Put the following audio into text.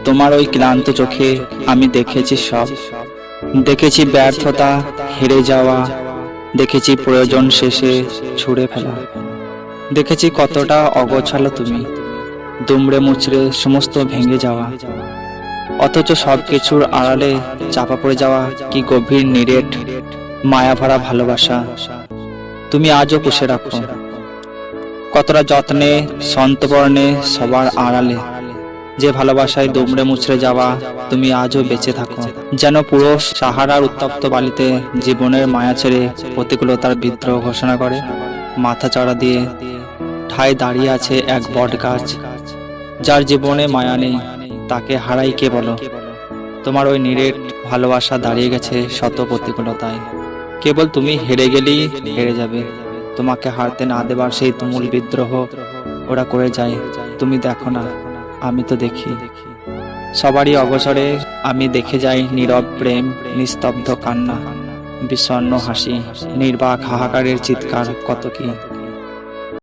তোমার ওই ক্লান্ত চোখে আমি দেখেছি সব। দেখেছি ব্যর্থতা, হেরে যাওয়া, দেখেছি প্রয়োজন শেষে ছুঁড়ে ফেলা, দেখেছি কতটা অগোছালো তুমি, দুমড়ে মুচড়ে সমস্ত ভেঙে যাওয়া। অথচ সবকিছুর আড়ালে চাপা পড়ে যাওয়া কি গভীর নিরেট মায়া ভরা ভালোবাসা তুমি আজও পুষে রাখো। কতটা যত্নে, সন্তর্পণে, সবার আড়ালে যে ভালোবাসায় দুমড়ে মুচড়ে যাওয়া তুমি আজও বেঁচে থাকো। যেন পুরো সাহারার উত্তপ্ত বালিতে জীবনের মায়া ছেড়ে প্রতিকূলতার বিদ্রোহ ঘোষণা করে মাথা চড়া দিয়ে ঠায় দাঁড়িয়ে আছে এক বট গাছ। যার জীবনে মায়া নেই তাকে হারাই কে বলো? তোমার ওই নিরেট ভালোবাসা দাঁড়িয়ে গেছে শত প্রতিকূলতায়। কেবল তুমি হেরে গেলেই হেরে যাবে, তোমাকে হারতে না দেবার সেই তুমুল বিদ্রোহ ওরা করে যায়। তুমি দেখো না, আমি তো দেখি। সবারই অগোচরে আমি দেখে যাই নীরব প্রেম, নিস্তব্ধ কান্না, বিষণ্ণ হাসি, নির্বাক হাহাকারের চিৎকার, কত কি।